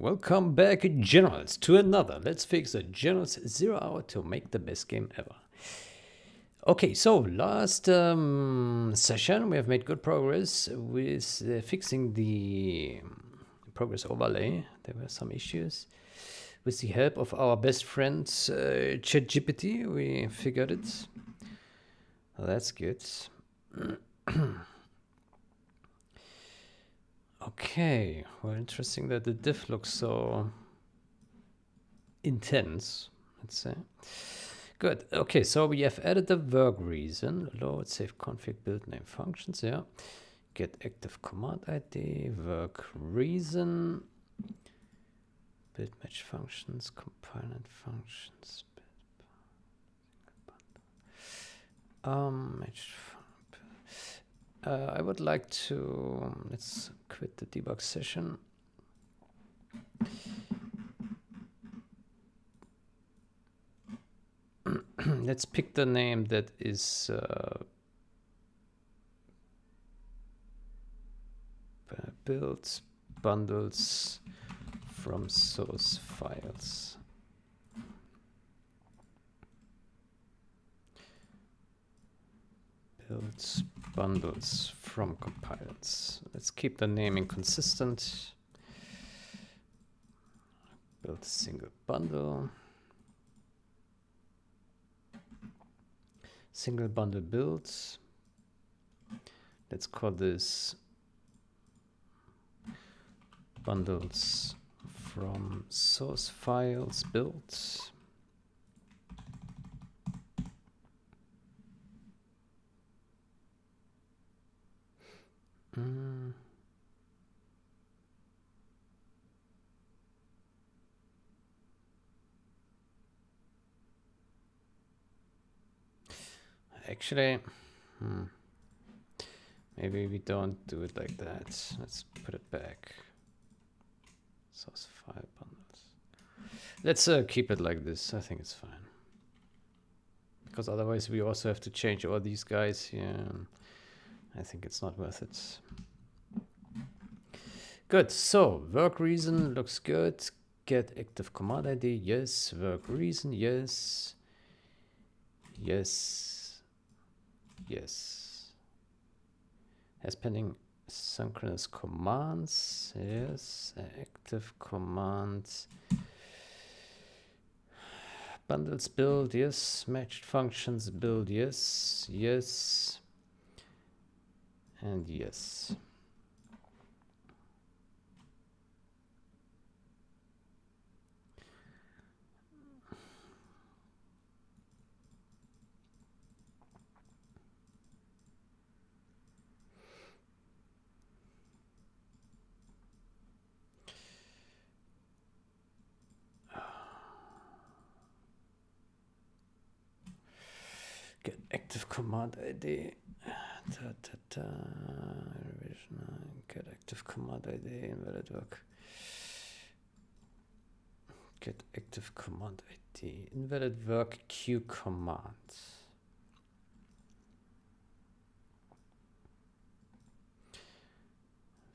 Welcome back, Generals, to another Let's Fix a Generals 0 Hour to make the best game ever. Okay, so last session we have made good progress with fixing the progress overlay. There were some issues. With the help of our best friend ChatGPT, we figured it. Well, that's good. Okay, well, interesting that the diff looks so intense, let's say. Good. Okay, so we have added the work reason. Load, save config, build name functions. Yeah. Get active command ID, work reason, build match functions, component functions. Match. I would like to let's quit the debug session. Let's pick the name that is builds bundles from source files. Builds bundles from compiles. Let's keep the naming consistent. Build a single bundle. Single bundle builds. Let's call this bundles from source files built. Actually, maybe we don't do it like that. Let's put it back. Source file bundles. Let's keep it like this. I think it's fine. Because otherwise we also have to change all these guys here. I think it's not worth it. Good. So work reason looks good. Get active command ID. Yes. Work reason. Yes. Yes. Yes. Has pending synchronous commands. Yes. Active commands. Bundles build. Yes. Matched functions build. Yes. Yes. And yes. Get active command ID. Get active command ID. Invalid work. Get active command ID. Invalid work queue command.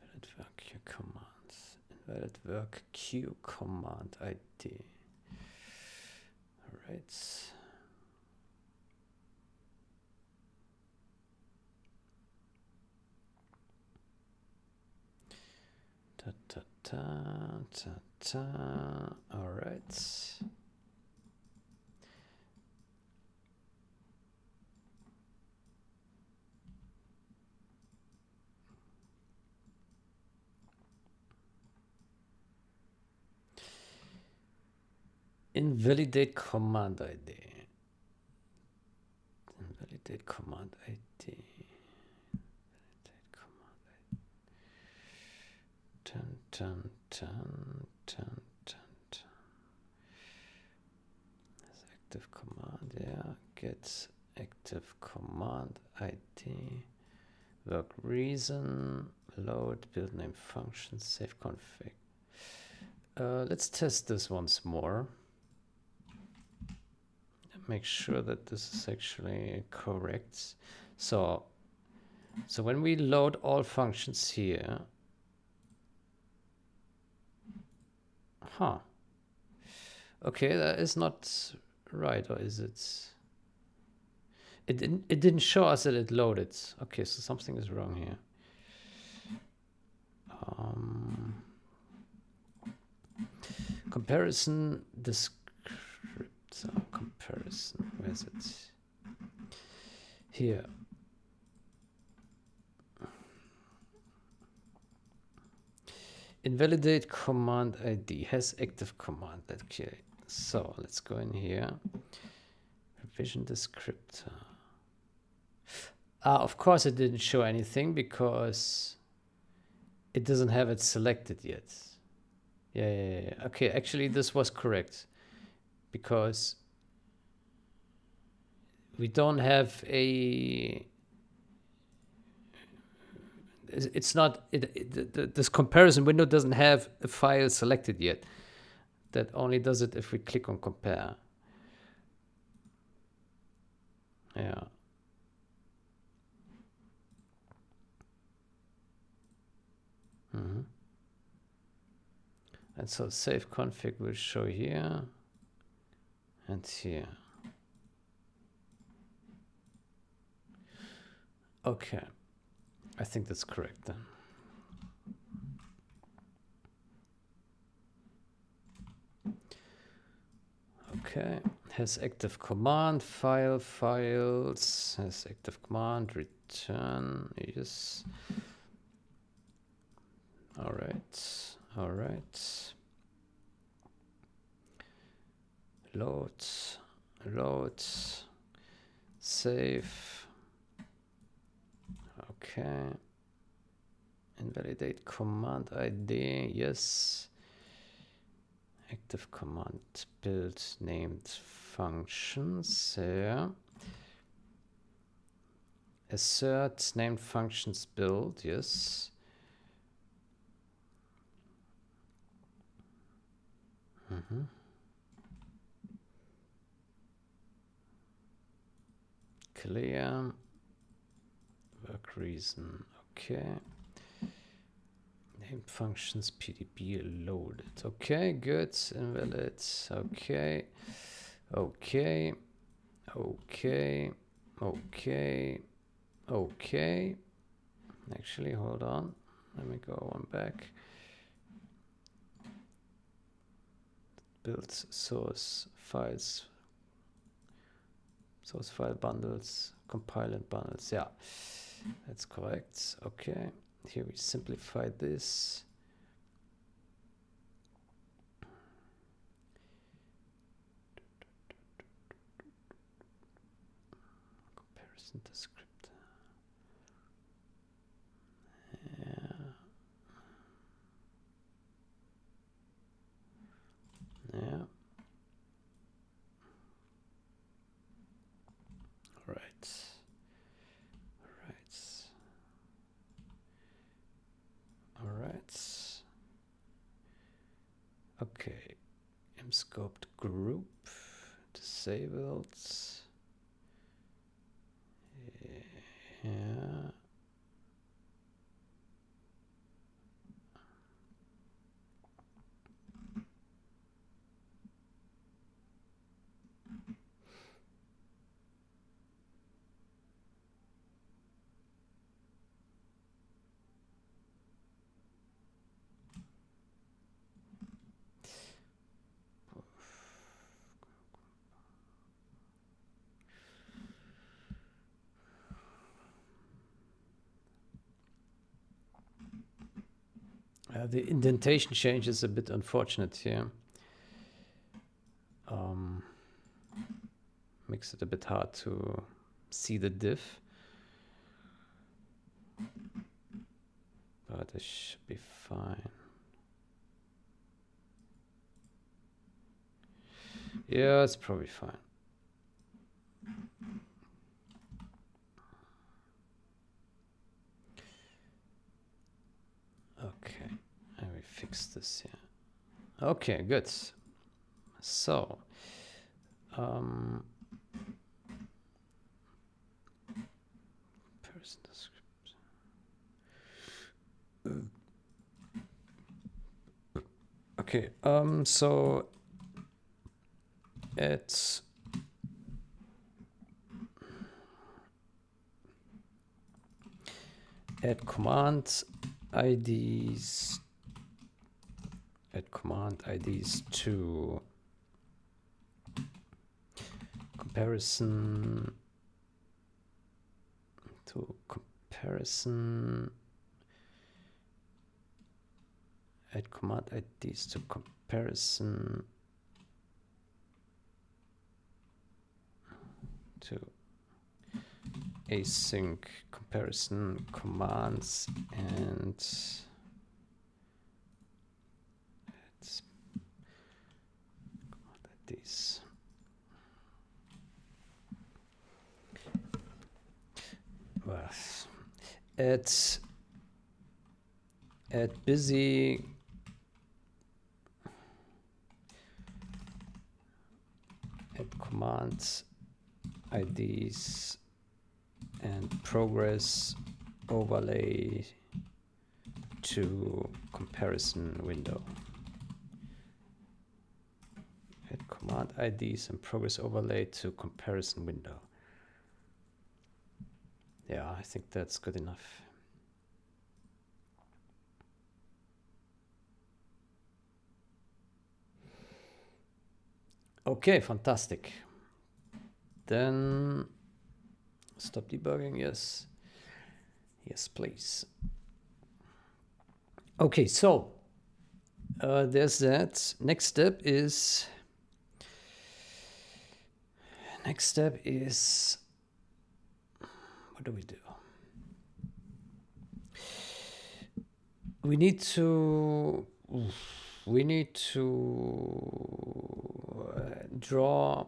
Invalid work queue command. Invalid work queue command ID. All right. All right. Invalidate command ID. Invalidate command ID. That's active command, yeah. Get active command ID. Work reason. Load build name function. Save config. Let's test this once more. Make sure that this is actually correct. So when we load all functions here, Huh. Okay, that is not right, or is it? It didn't show us that it loaded. Okay, so something is wrong here. Comparison descriptor. Comparison. Where is it? Here. Invalidate command ID has active command. Okay, so let's go in here. Revision descriptor. Of course it didn't show anything because it doesn't have it selected yet. Yeah. Okay, actually this was correct because we don't have a. It's not. This comparison window doesn't have a file selected yet. That only does it if we click on compare. Yeah. And so save config will show here and here. Okay, I think that's correct then. Okay, has active command, files, has active command, return, yes. All right. Load, save. Okay. Invalidate command ID, yes. Active command build named functions, yeah. Assert named functions build, yes. Clear. Work reason, okay. Named functions PDB loaded. Okay, good. Invalid. Okay. Actually, hold on. Let me go one back. Build source files. Source file bundles. Compile and bundles. Yeah, that's correct. Okay. Here we simplify this. Comparison descriptor. Yeah. All right. Okay. Mscoped group disabled. Yeah. The indentation change is a bit unfortunate here. Makes it a bit hard to see the diff. But it should be fine. Yeah, it's probably fine. Okay, and we fix this here. Okay, good. So, person descriptor. Okay, Okay, so add command IDs, add command IDs to comparison, add command IDs to comparison to async comparison commands, and it's these. Well, add busy add commands IDs and progress overlay to comparison window. Add command IDs and progress overlay to comparison window. Yeah, I think that's good enough. Okay, fantastic. Then stop debugging, yes. Yes, please. Okay, so there's that. Next step is what do we do? We need to draw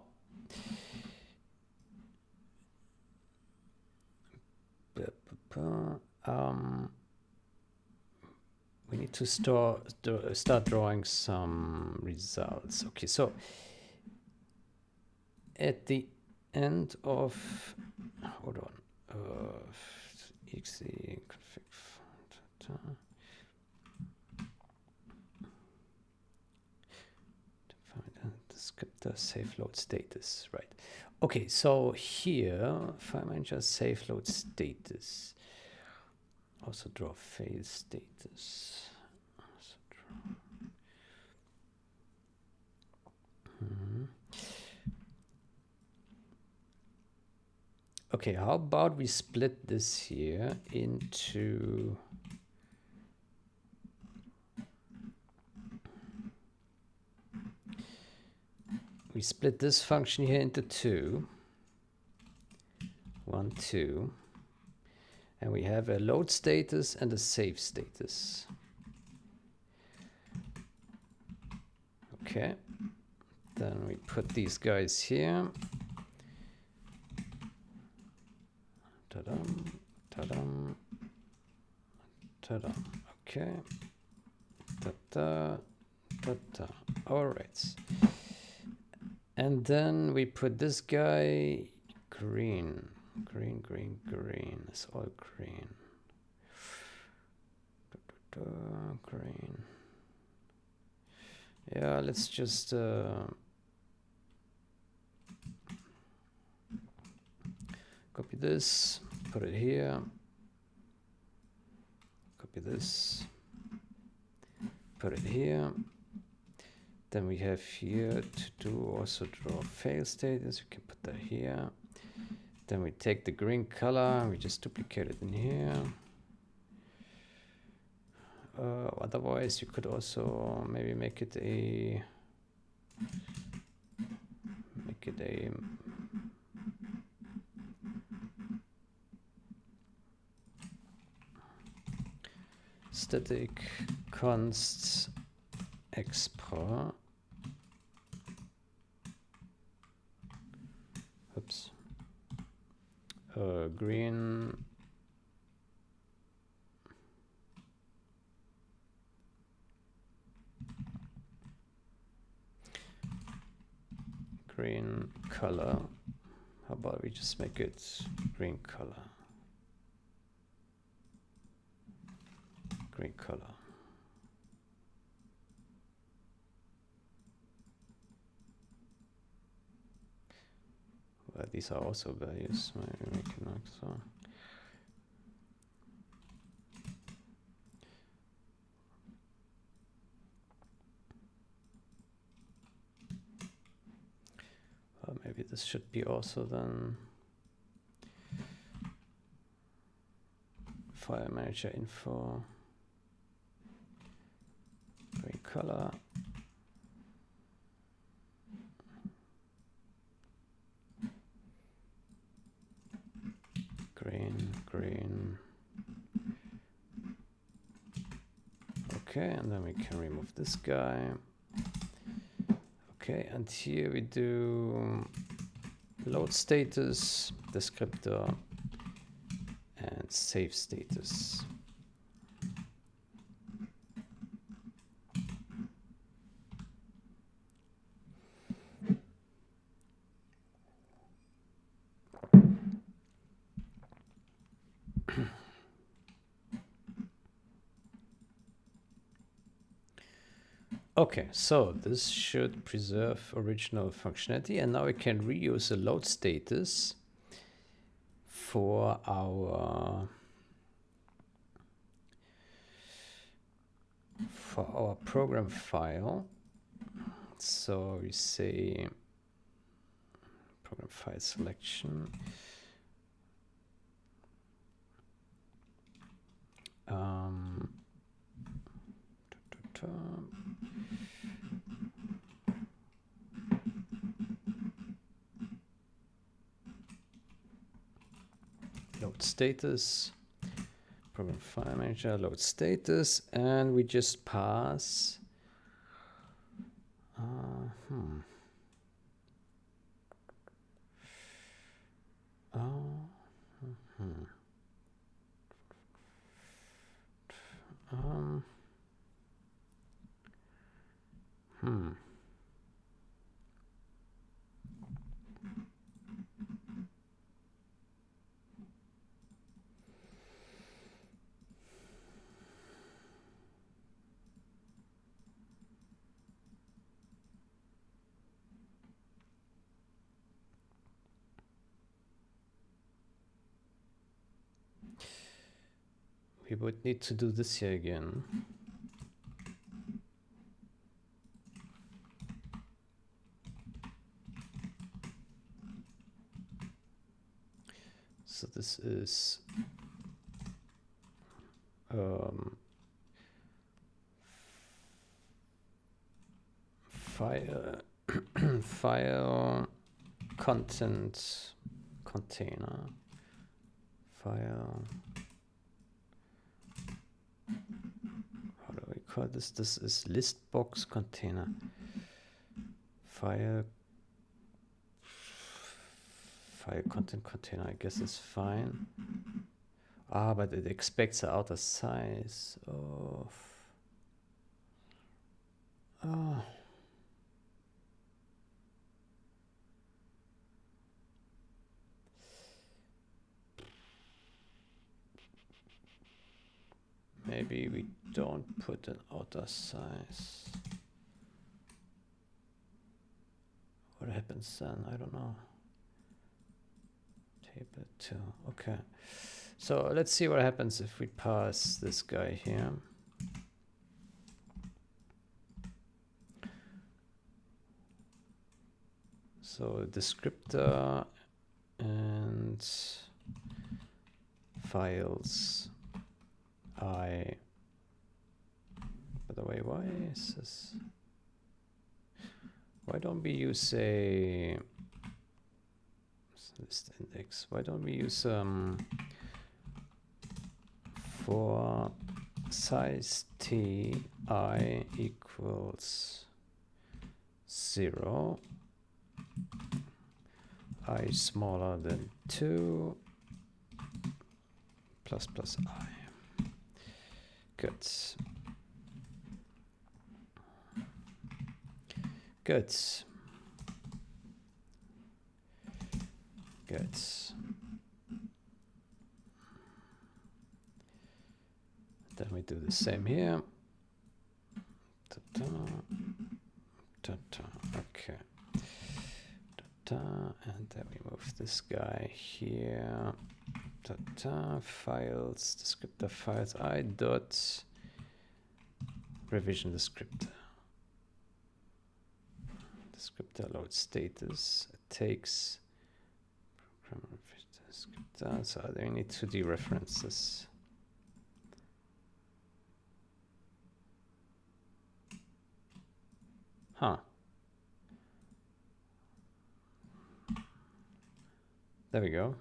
we need to start drawing some results. Okay, so at the end of, hold on, exe config descriptor save load status, right? Okay, so here file manager save load status. Also draw fail status. Okay, how about we split this here into we split this function here into two. 1, 2. And we have a load status and a save status. Okay. Then we put these guys here. Ta-dum, ta-dum, ta-dum. Okay. Ta-da, ta-da. All right. And then we put this guy green. Green, green, green. It's all green. Green. Yeah, let's just copy this, put it here. Copy this, put it here. Then we have here to do also draw fail status. We can put that here. Then we take the green color and we just duplicate it in here. Otherwise, you could also maybe make it a static const expr. Oops. Green color. How about we just make it green color? Green color. these are also values. Maybe make it like so. Maybe this should be also then file manager info, green color, green. Okay, and then we can remove this guy. Okay, and here we do load status, descriptor, and save status. Okay, so this should preserve original functionality, and now we can reuse the load status for our program file. So we say program file selection. Load status, program file manager, load status, and we just pass we would need to do this here again. So this is file content container, file, how do we call this? This is list box container, file content container, I guess is fine. But it expects the outer size of maybe we don't put an outer size. What happens then? I don't know. Table 2. Okay. So let's see what happens if we pass this guy here. So descriptor and files. By the way, why is this? Why don't we use a list index? Why don't we use for size ti equals 0, I smaller than 2 plus plus I. Good. Good. Good. Then we do the same here. Ta-ta. Ta-ta. Okay. And then we move this guy here. Files, descriptor files, I dot revision descriptor. Descriptor load status. It takes program revision descriptor. So they need to dereference this. Huh. There we go.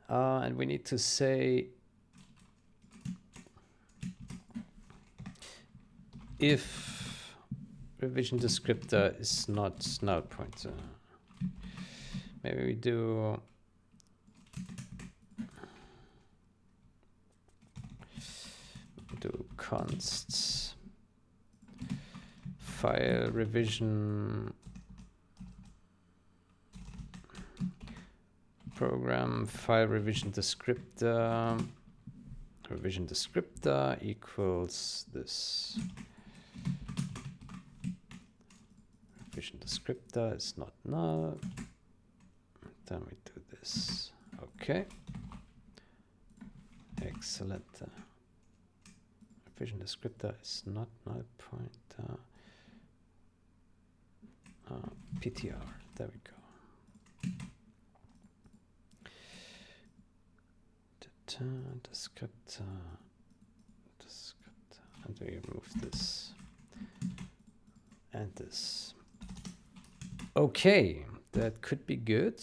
And we need to say if revision descriptor is not null pointer. Maybe we do const file revision program file revision descriptor equals this. Revision descriptor is not null. Then we do this. Okay. Excellent. Revision descriptor is not null pointer. PTR. There we go. Descriptor, and we remove this and this. Okay, that could be good.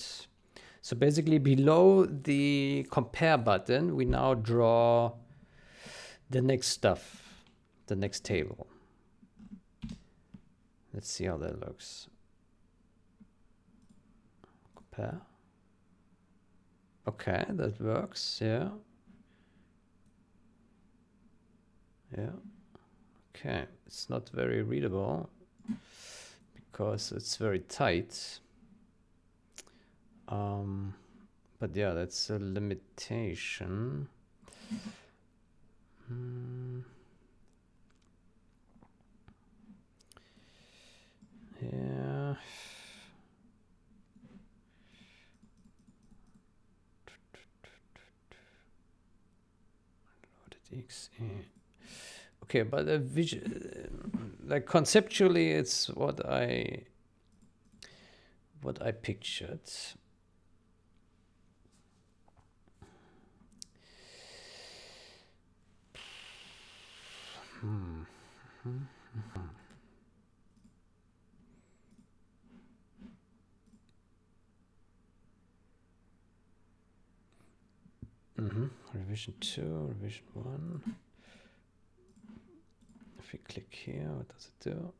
So basically below the compare button, we now draw the next stuff, the next table. Let's see how that looks. Compare. Okay, that works, yeah. Yeah, okay, it's not very readable because it's very tight. But yeah, that's a limitation. Yeah. Okay, but like conceptually, it's what I pictured. Revision 2, revision 1. If we click here, what does it do?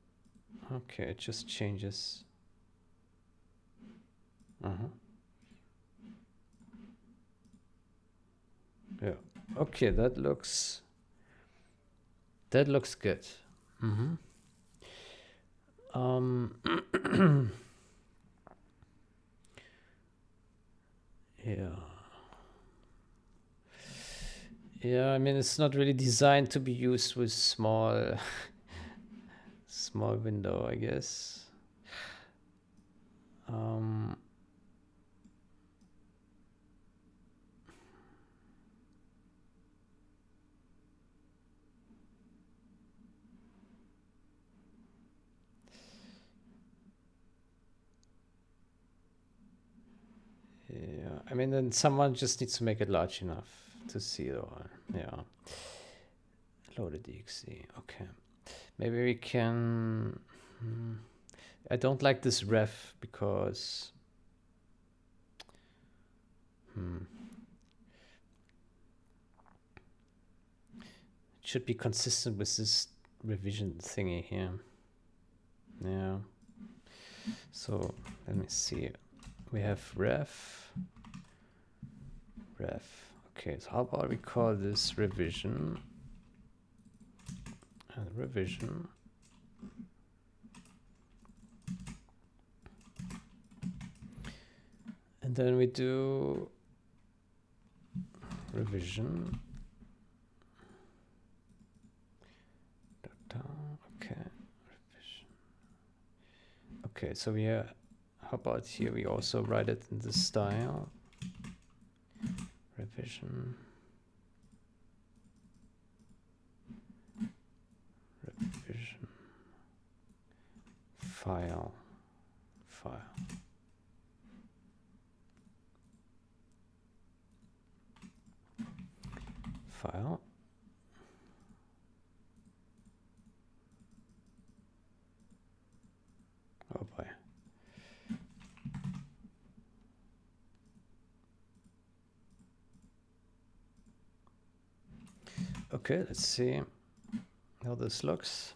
Okay, it just changes. Yeah. Okay, that looks good. Yeah. Yeah, I mean, it's not really designed to be used with small window, I guess. Yeah, I mean, then someone just needs to make it large enough to see it all. Yeah. Loaded exe. Okay. Maybe we can. I don't like this ref because. It should be consistent with this revision thingy here. Yeah. So let me see. We have ref. Okay, so how about we call this revision? And revision. And then we do revision. Okay, revision. Okay, so we are. how about here we also write it in this style? Revision. Revision. File. Oh boy. Okay, let's see how this looks.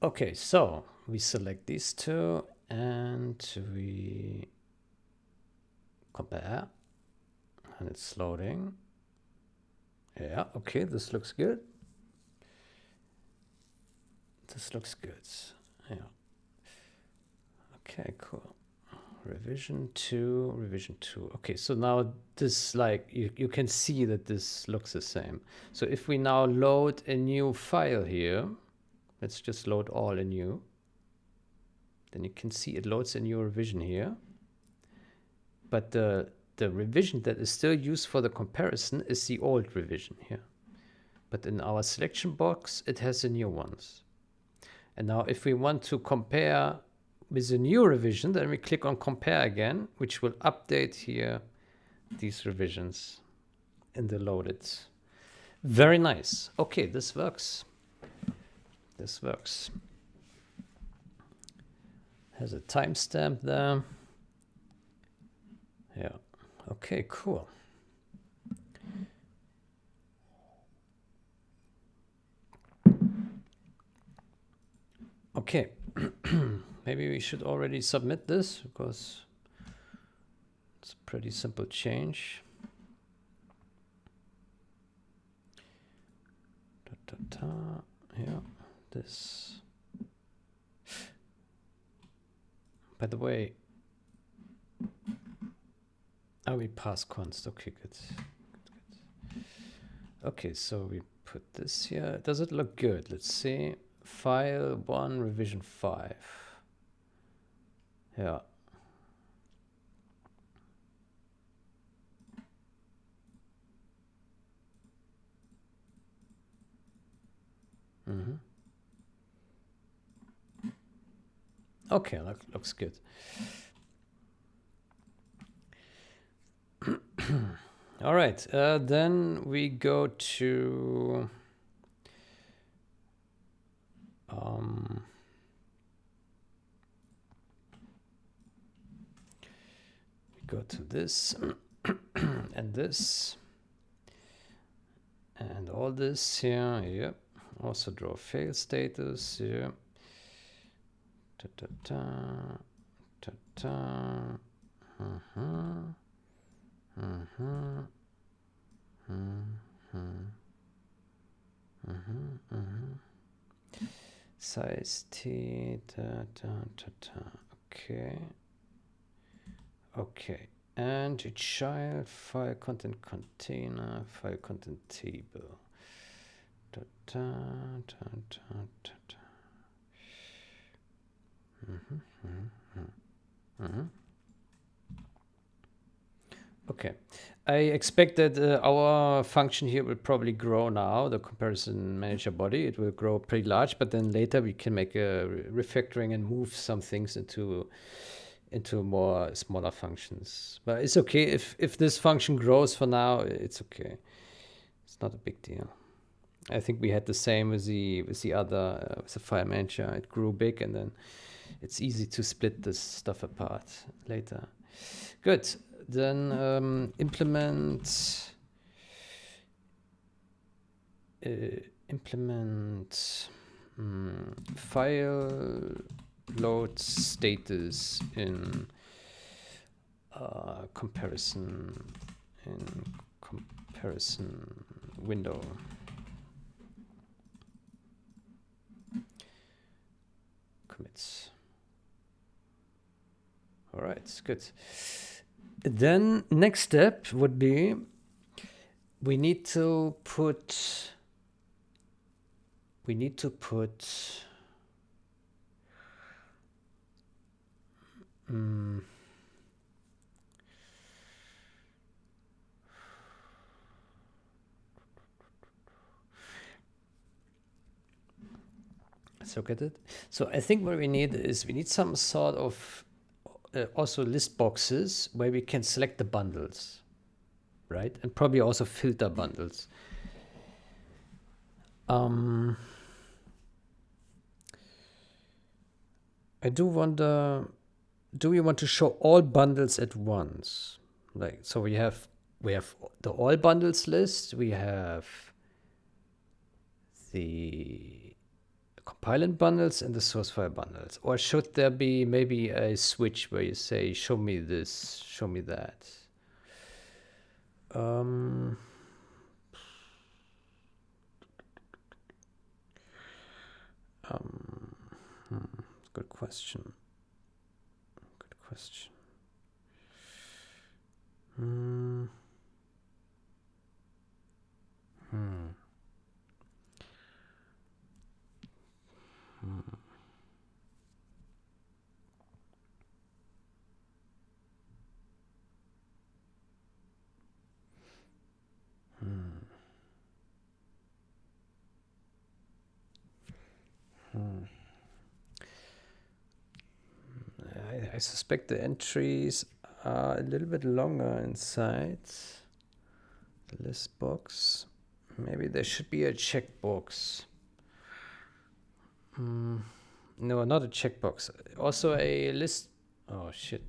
Okay, so we select these two and we compare, and it's loading. Yeah, okay, this looks good. This looks good. Yeah. Okay, cool. Revision 2, revision 2. Okay, so now this, like, you can see that this looks the same. So if we now load a new file here, let's just load all anew. Then you can see it loads a new revision here. But the revision that is still used for the comparison is the old revision here. But in our selection box, it has the new ones. And now if we want to compare with the new revision, then we click on compare again, which will update here these revisions in the loaded. Very nice. Okay, this works. This works. Has a timestamp there. Yeah. Okay, cool. Okay. Maybe we should already submit this because it's a pretty simple change. Yeah, this. By the way, we pass const. Okay, good. Okay, so we put this here. Does it look good? Let's see. File 1, revision 5. Yeah. Okay, looks good. All right, then we go to this and this and all this here. Yep. Also draw fail status here. Size T. Okay. Okay. And a child file content container, file content table. Okay, I expect that our function here will probably grow now, the comparison manager body. It will grow pretty large, but then later we can make a refactoring and move some things into more smaller functions. But it's okay if this function grows for now. It's okay. It's not a big deal. I think we had the same with the other with the file manager. It grew big, and then it's easy to split this stuff apart later. Good. Then implement file load status in comparison window. Commits. All right, it's good. Then next step would be we need to put let's look at it. So I think what we need is we need some sort of also list boxes where we can select the bundles, right? And probably also filter bundles. I do wonder, do we want to show all bundles at once? Like, so we have the all bundles list, we have the compilant bundles and the source file bundles. Or should there be maybe a switch where you say, show me this, show me that? Good question. Good question. I suspect the entries are a little bit longer inside the list box. Maybe there should be a checkbox. No, not a checkbox. Also a list. Oh shit.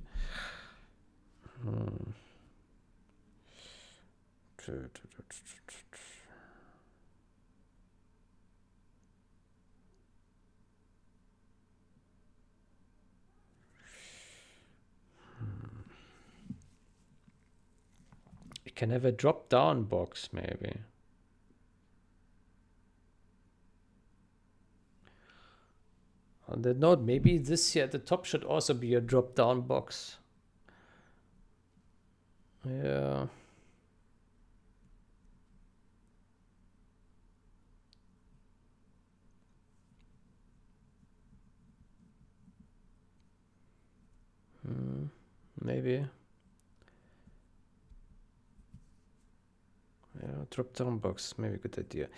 You can have a drop down box maybe. On that note, maybe this here at the top should also be a drop down box. Yeah. Maybe. Yeah, drop down box, maybe a good idea.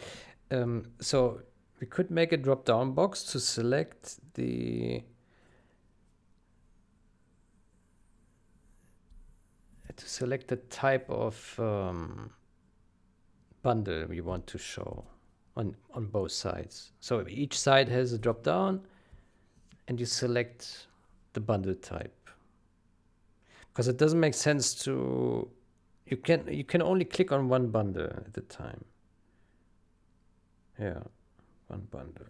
So we could make a drop down box to select the type of bundle we want to show on both sides. So each side has a drop down and you select the bundle type. Because it doesn't make sense to you can only click on one bundle at a time. Yeah, one bundle.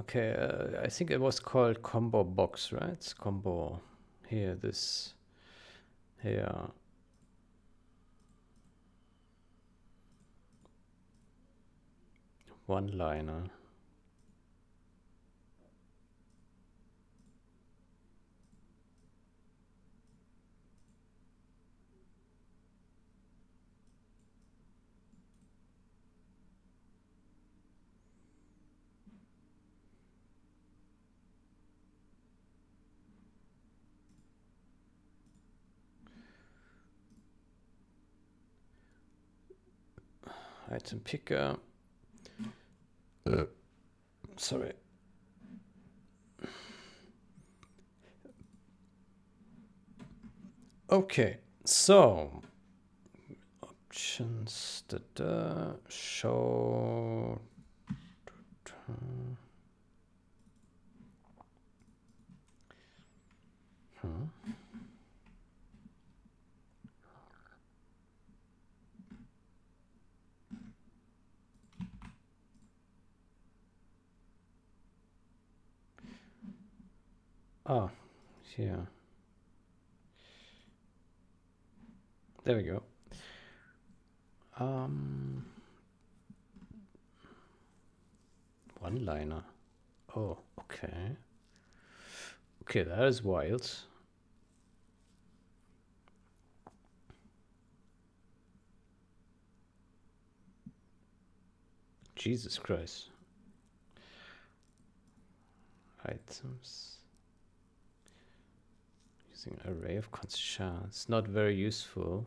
Okay, I think it was called combo box, right? It's combo here, this here. One liner. Item picker. Sorry. Okay, so options, show. Oh, yeah. There we go. One liner. Oh, okay. Okay, that is wild. Jesus Christ. Items. Using array of constants. Not very useful.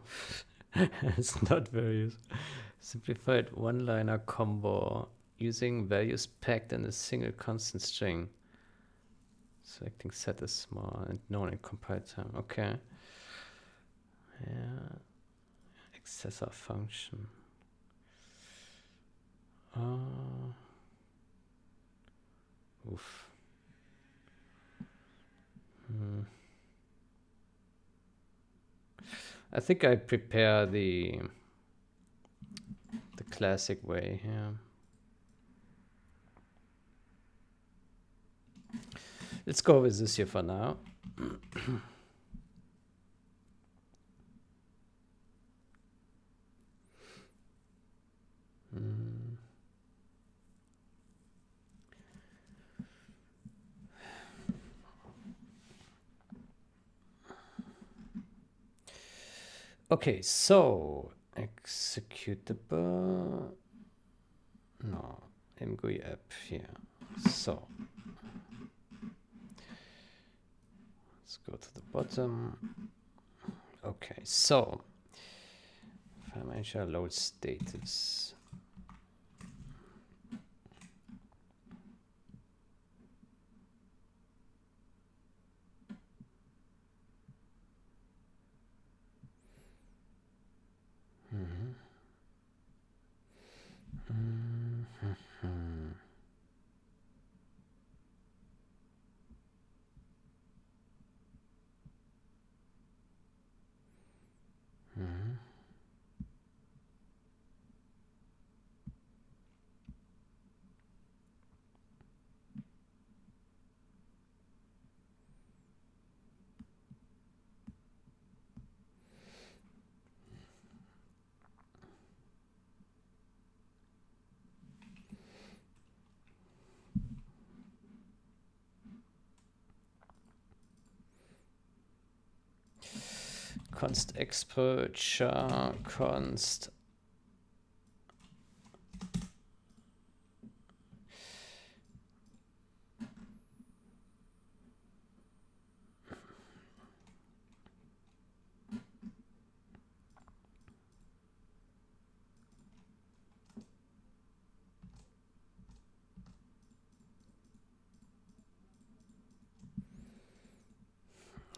It's not very useful. Simplified one-liner combo. Using values packed in a single constant string. Selecting set as small and known in compile time. Okay. Yeah. Accessor function. Oof. I think I prepare the classic way here. Let's go with this here for now. Okay, so executable. No, mgui app here. So let's go to the bottom. Okay, so financial load status. Const export char const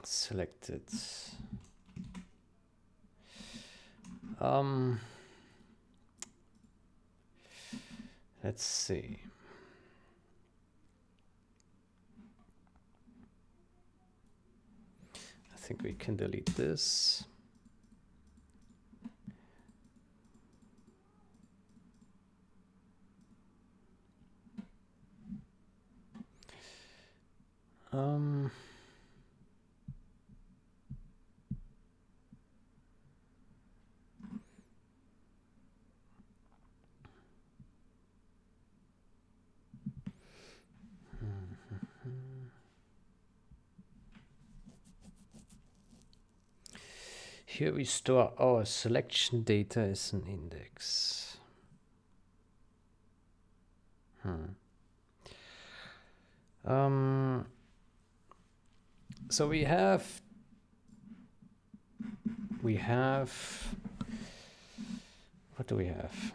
selected. Let's see. I think we can delete this. Here we store our selection data as an index. So we have what do we have?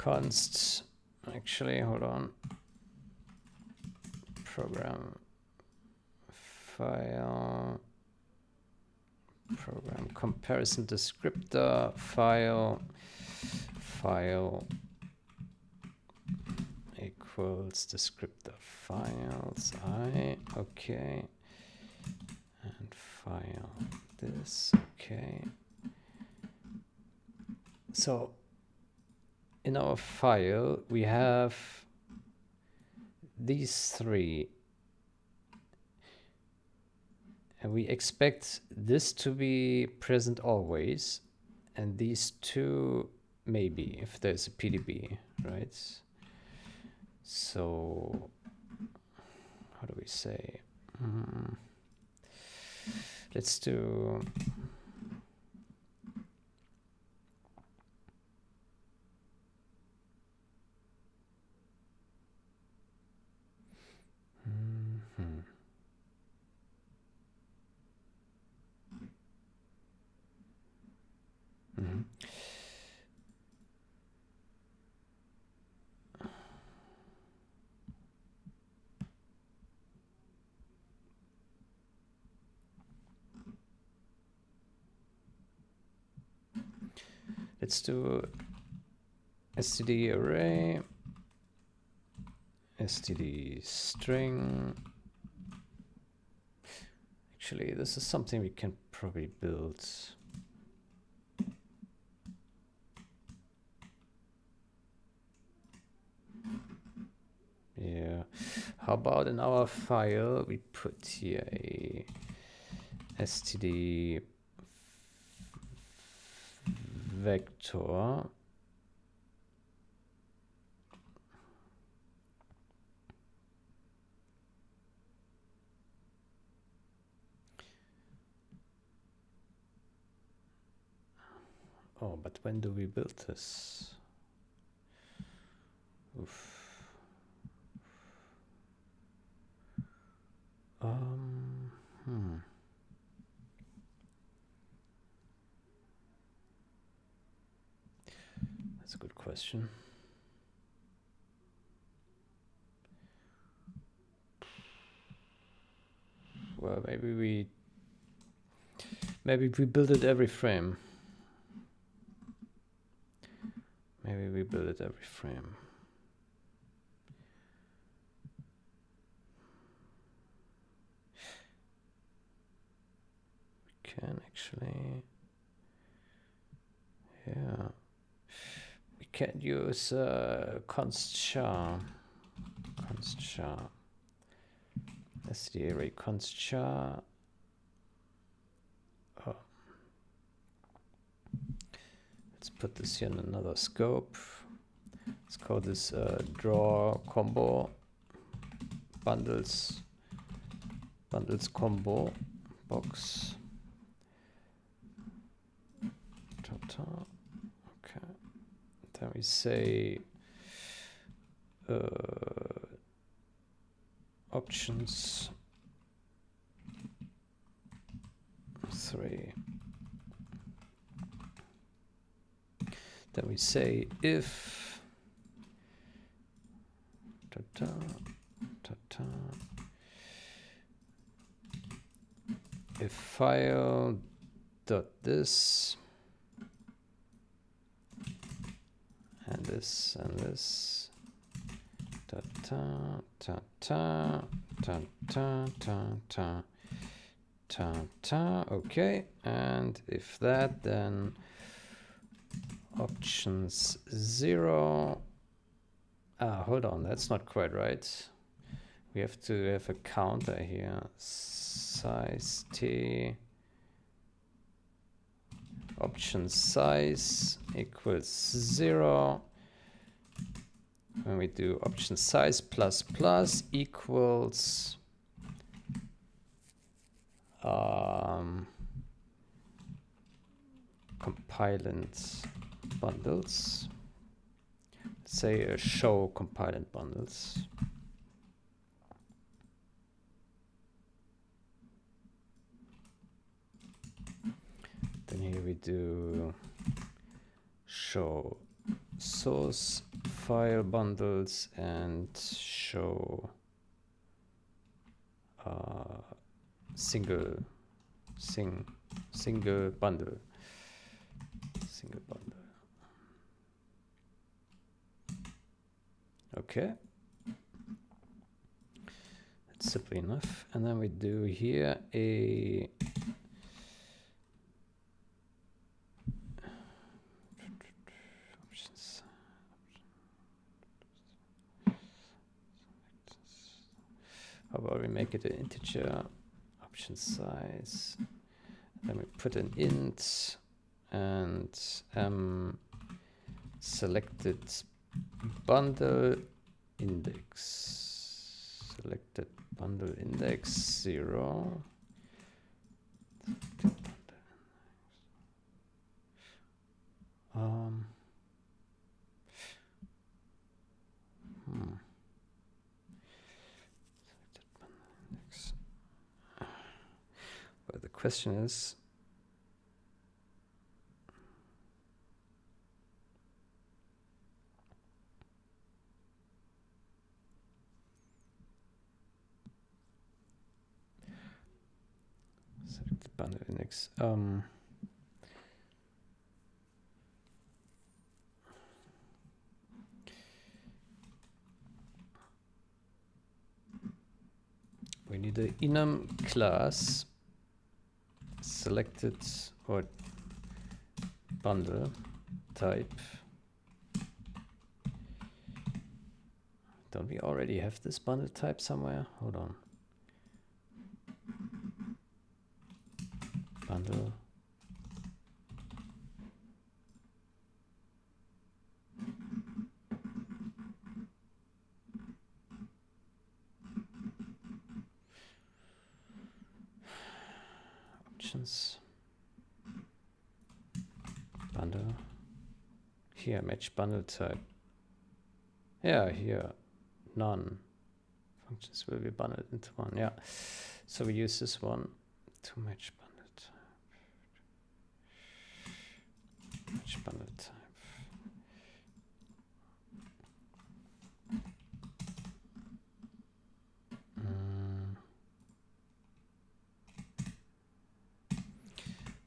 const, actually, hold on, program file, program comparison descriptor file equals descriptor files I, okay, and file this, okay. So in our file we have these three, and we expect this to be present always, and these two maybe if there's a PDB, right? So how do we say? Let's do let's do std array, std string. Actually, this is something we can probably build. Yeah. How about in our file we put here a std vector. Oh, but when do we build this? Oof. That's a good question. Well, maybe we build it every frame. Maybe we build it every frame. We can actually, yeah. We can use const char. std array const char. Oh. Let's put this here in another scope. Let's call this draw combo bundles combo box. Okay. Then we say options 3. Then we say if if file dot this and this and this okay, and if that, then options 0. Hold on, that's not quite right. We have to have a counter here. Size t option size equals 0. When we do option size plus plus equals compilant bundles. Say show compilant bundles. Then here we do show source file bundles and show single bundle. Okay, that's simple enough. And then we do here a options. How about we make it an integer option size? Then we put an int and selected bundle index. Selected bundle index 0. But the question is, select the bundle index. We need the enum class selected or bundle type. Don't we already have this bundle type somewhere? Hold on. Bundle. Options. Bundle. Here, match bundle type. Yeah, here, none. Functions will be bundled into one. Yeah. So we use this one to match bundle type. Match bundle type.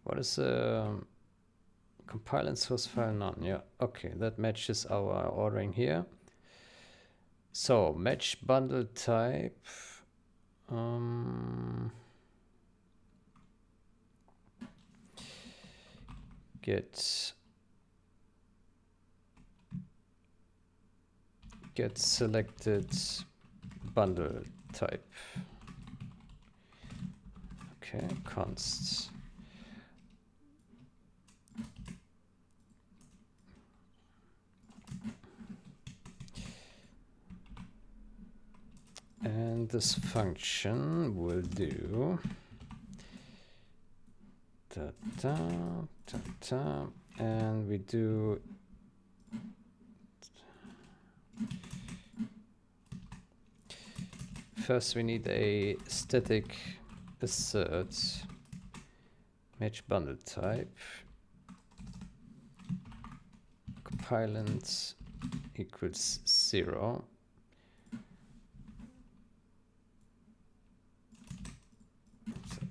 What is compile and source file none? Yeah, okay, that matches our ordering here. So match bundle type. Get selected bundle type. Okay, const. And this function will do and we do first we need a static assert match bundle type compilant equals 0.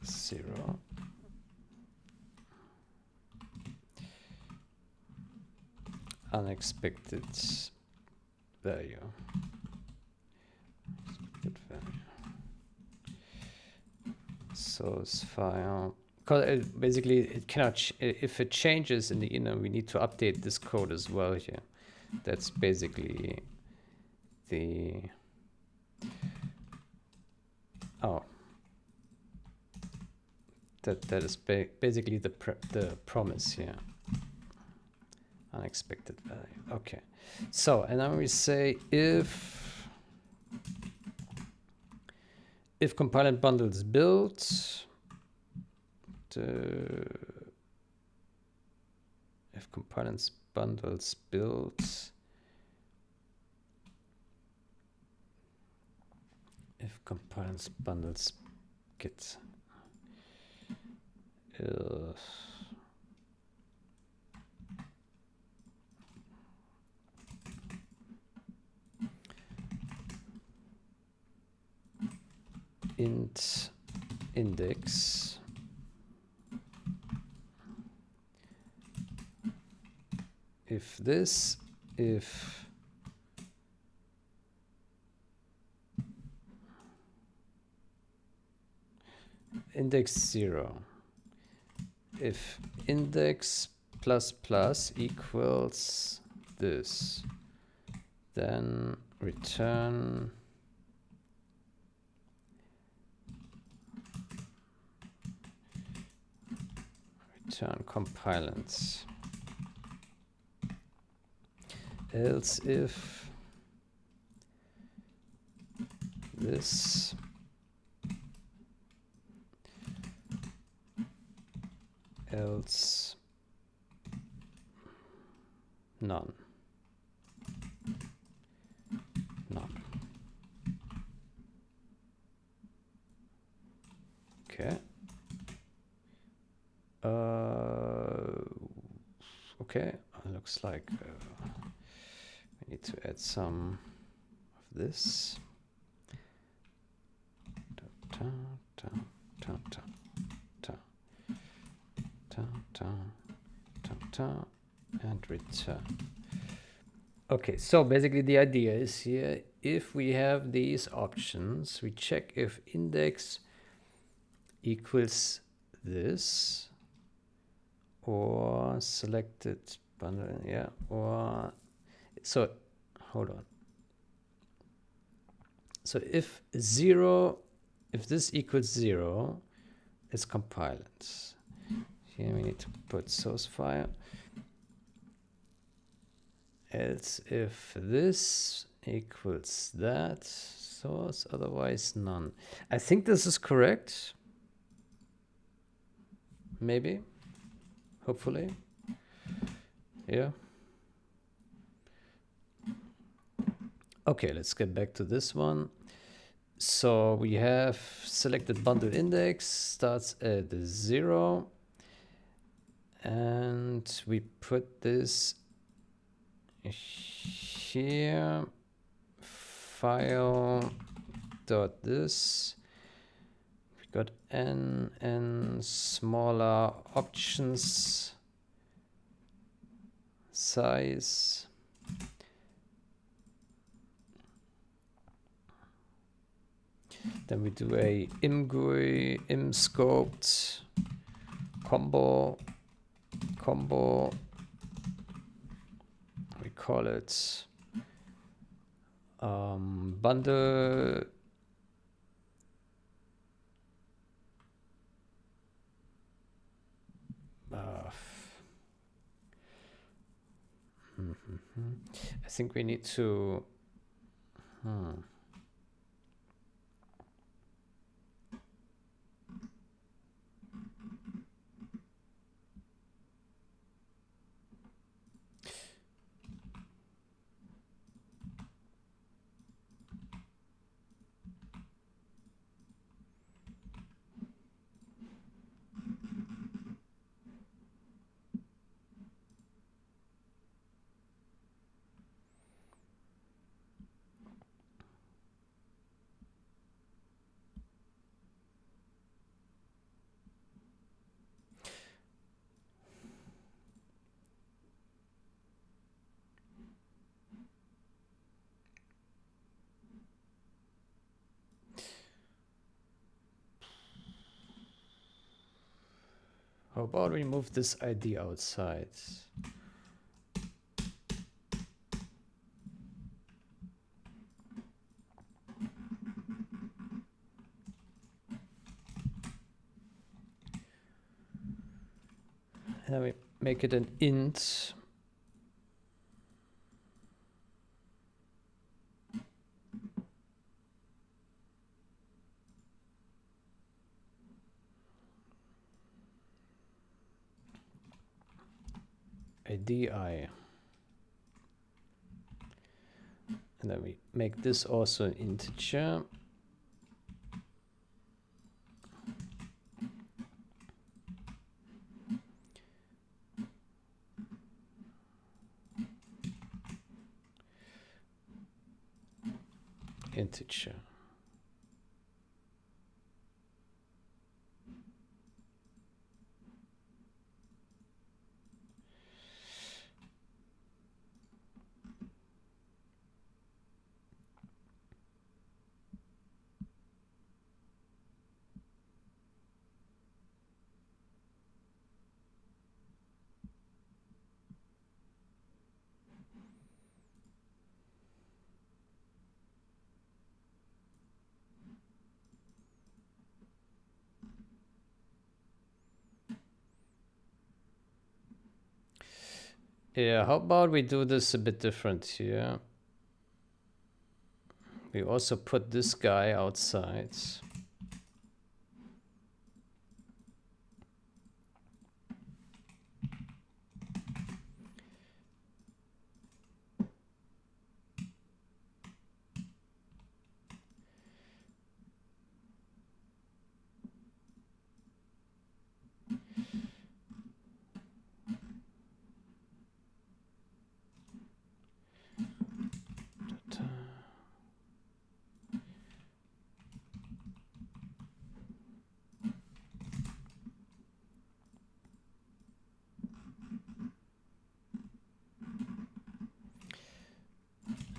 Zero. Unexpected value. Expected value. Source file. Because basically it cannot. If it changes in the inner, we need to update this code as well here. That's basically the. Oh. That is basically the promise here. Unexpected value. Okay. So and then we say if compilant bundles built, if compilants bundles built, if compilants bundles get int index if this, if index 0, if index plus plus equals this, then return compilants. Else if this else none. Okay. Okay, looks like we need to add some of this. And return. Okay, so basically the idea is here, if we have these options, we check if index equals this or selected bundle, yeah, or so hold on. So if this equals 0, it's compiled. Here we need to put source file. Else if this equals that, source, otherwise none. I think this is correct. Maybe. Hopefully. Yeah. Okay, let's get back to this one. So we have selected bundle index, starts at 0. And we put this here, file dot this. We got n and smaller options size. Then we do a imGUI, imscoped, combo. We call it bundle I think we need to how about we move this ID outside? And we make it an int. A DI. And then we make this also an integer. Integer. Yeah, how about we do this a bit different here? We also put this guy outside.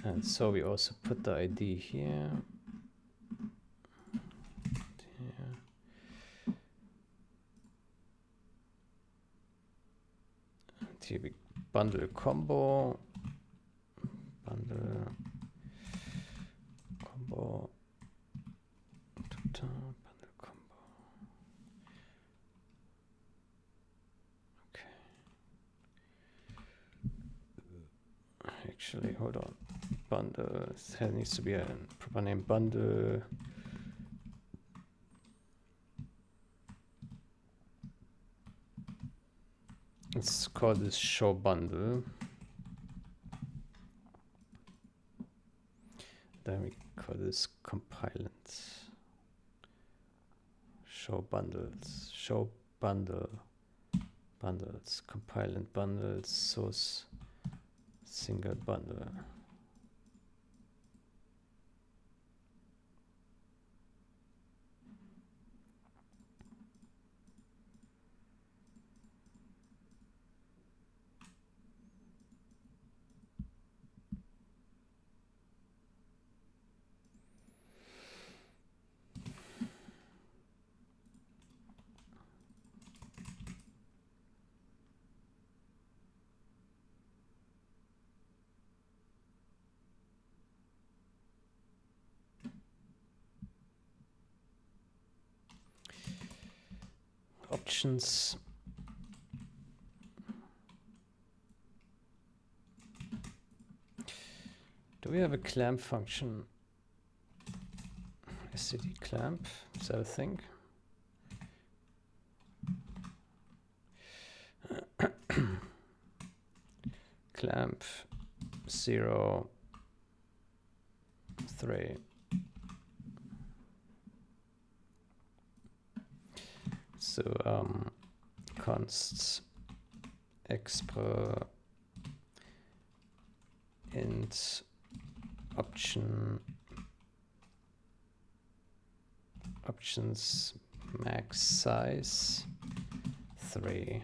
And so we also put the ID here. And here we bundle combo. Bundle combo. Bundle combo. Okay. Actually, hold on. Bundle. There needs to be a proper name. Bundle. Let's call this show bundle. Then we call this compilant. Show bundles. Show bundle. Bundles. Compilant bundles. Source. Single bundle. Options. Do we have a clamp function? SCD clamp, is that a thing? Clamp 0, 3. So const expr int options max size 3.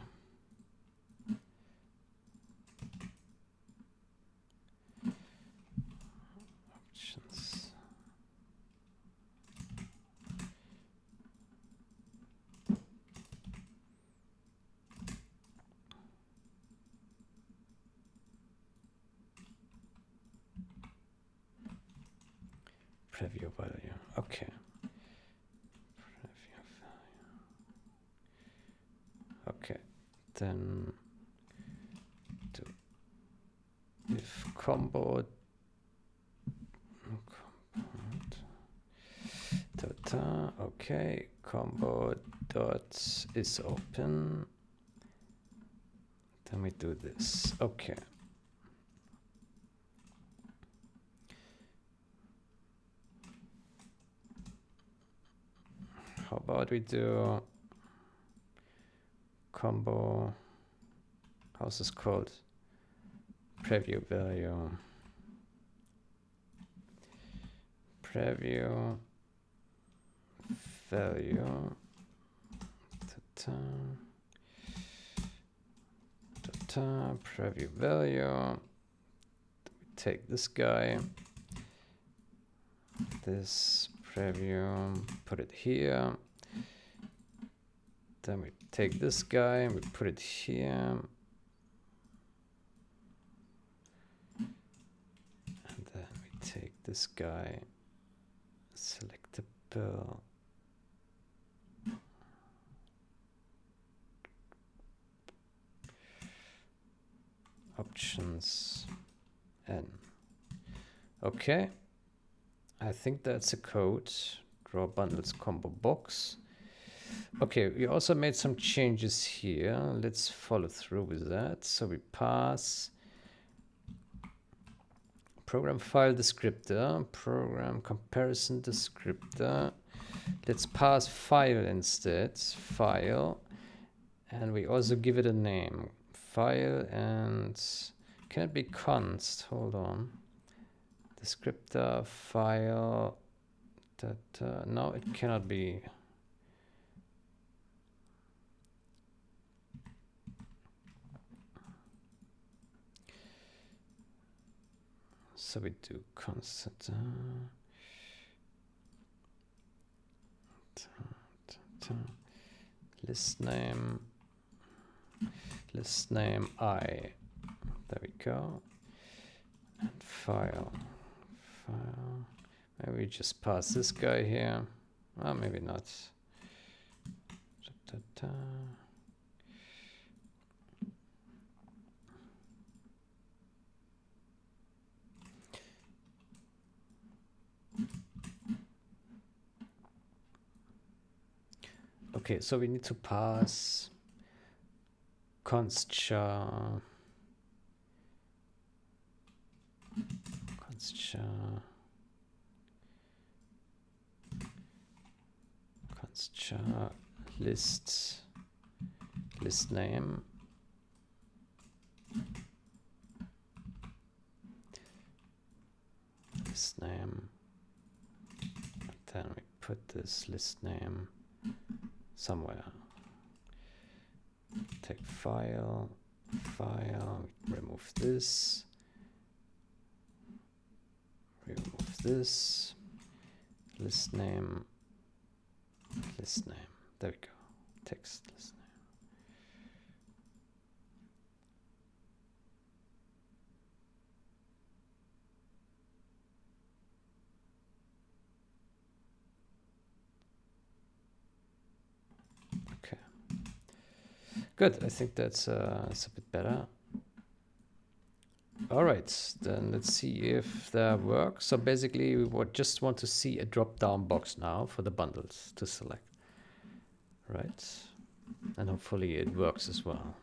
Options. Preview value. Okay. Preview value. Okay. Then do if combo data. Okay. Combo dot is open. Then we do this. Okay. How about we do combo, how's this called? Preview value. Preview value. Preview value. We take this guy. This preview, put it here. Then we take this guy and we put it here. And then we take this guy, select the bill. actions n. Okay, I think that's a code. Draw bundles combo box. Okay, we also made some changes here. Let's follow through with that. So we pass program file descriptor, program comparison descriptor. Let's pass file instead, file, and we also give it a name, file, and can it be const? Hold on, descriptor file. No, it cannot be. So we do constant list name I. There we go. And file. Maybe we just pass this guy here. Oh, maybe not. Okay, so we need to pass const char list name then we put this list name somewhere. Take file, remove this, list name. There we go. Text list name. Okay. Good. I think that's a bit better. All right, then let's see if that works. So basically, we would just want to see a drop-down box now for the bundles to select, right? And hopefully it works as well.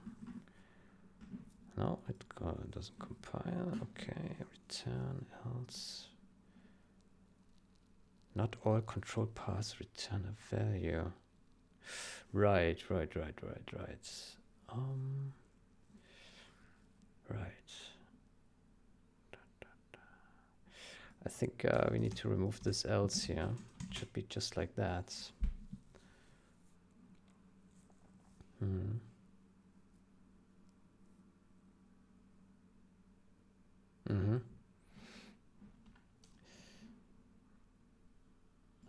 No, it doesn't compile. Okay, return else. Not all control paths return a value. Right. Right. I think we need to remove this else here. It should be just like that.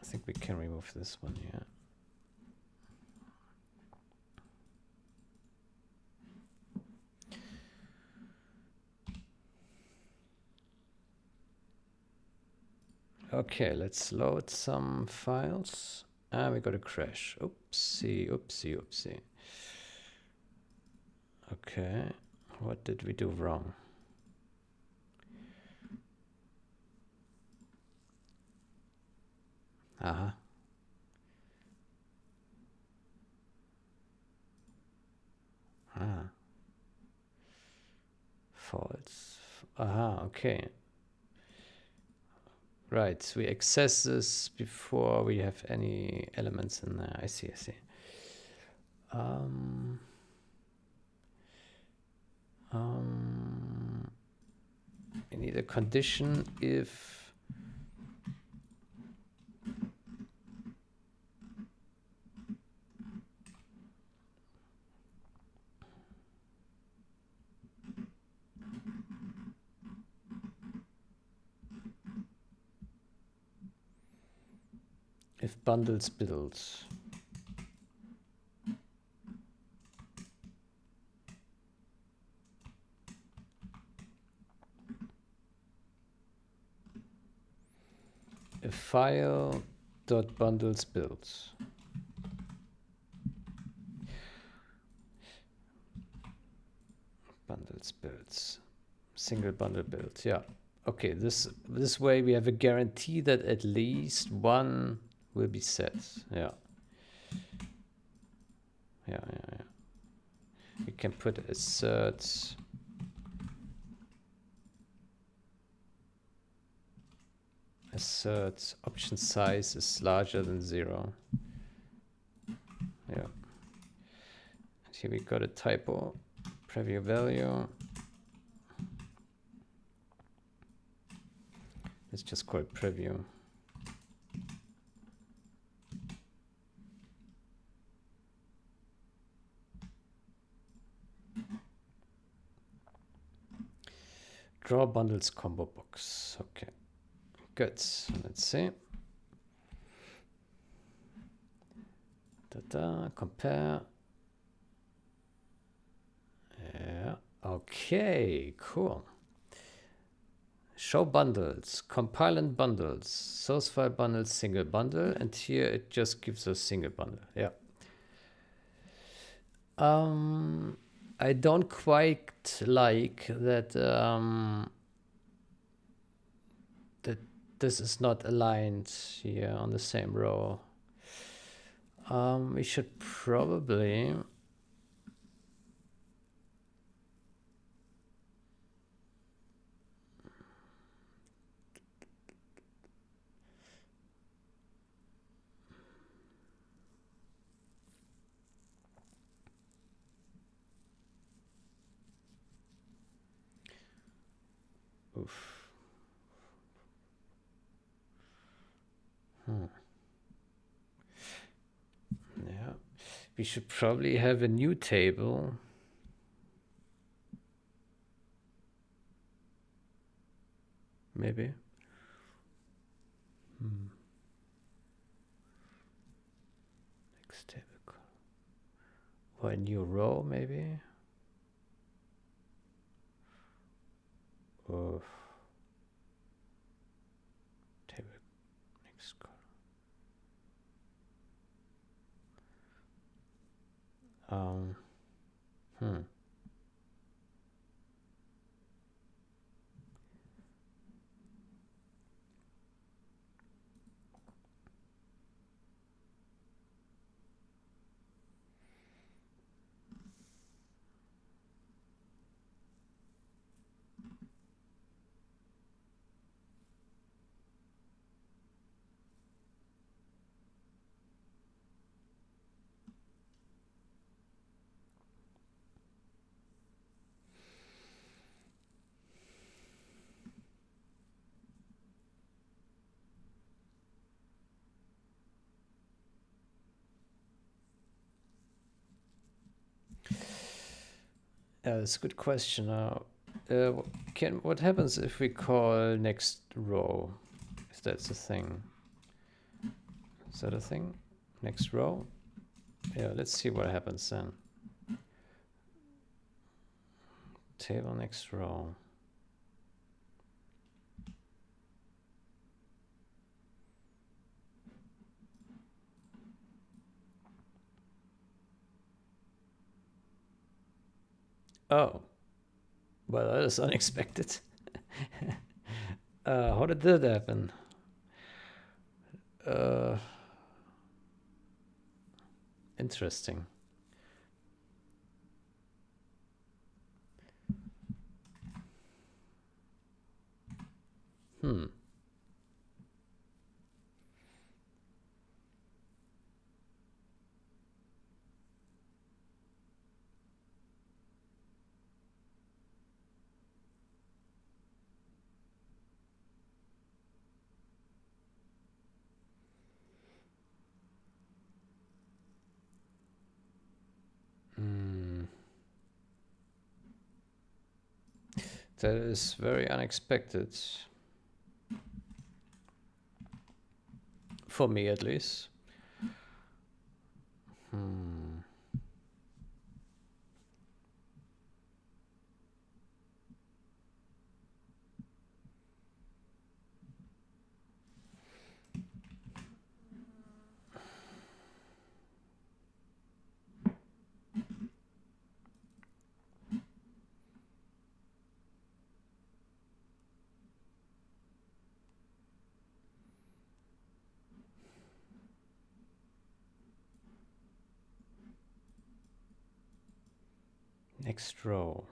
I think we can remove this one here. Okay, let's load some files. We got a crash. Oopsie. Okay, what did we do wrong? False. Okay. Right, we access this before we have any elements in there. I see. We need a condition if bundles builds. If file dot bundles builds. Bundles builds. single bundle build. Yeah. Okay, this way we have a guarantee that at least one will be set. Yeah. Yeah. We can put assert option size is larger than 0. Yeah. And here we got a typo. Preview value. Let's just call it preview. Draw bundles combo box. Okay, good. Let's see. Compare. Yeah. Okay, cool. Show bundles, compile and bundles, source file bundles, single bundle, and here it just gives us single bundle. Yeah. I don't quite like that that this is not aligned here on the same row. We should probably yeah, we should probably have a new table. Maybe. Next table. Or a new row, maybe. Table next column. Yeah, that's a good question. What happens if we call next row? If that's a thing. Is that a thing? Next row? Yeah, let's see what happens then. Table next row. Oh, well, that is unexpected. How did that happen? Interesting. That is very unexpected. For me, at least. next row.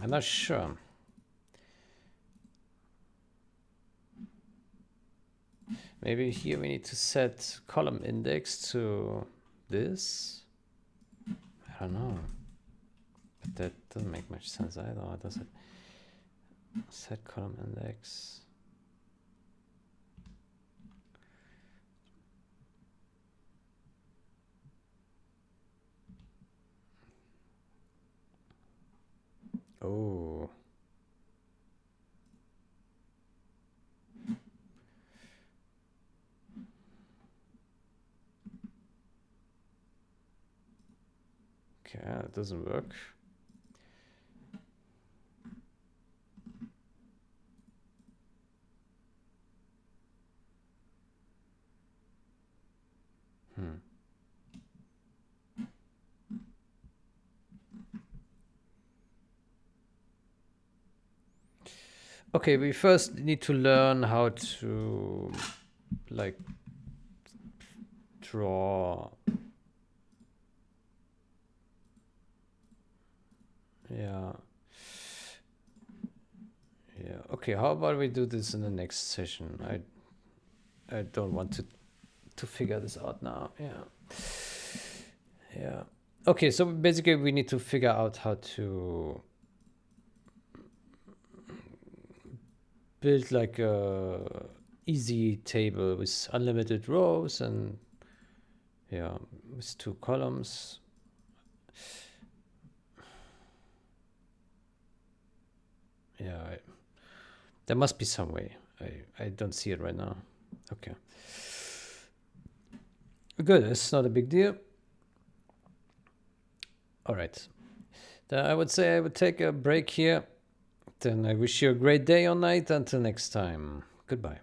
I'm not sure. Maybe here we need to set column index to this. I don't know. But that doesn't make much sense either, does it? Set column index. Oh. Okay, that doesn't work. Okay, we first need to learn how to like draw. Yeah. Yeah. Okay, how about we do this in the next session? I don't want to figure this out now. Yeah. Yeah. Okay, so basically we need to figure out how to build like a easy table with unlimited rows and yeah, with 2 columns. Yeah, there must be some way. I don't see it right now. Okay. Good, it's not a big deal. All right. Then I would say I would take a break here. Then I wish you a great day or night. Until next time. Goodbye.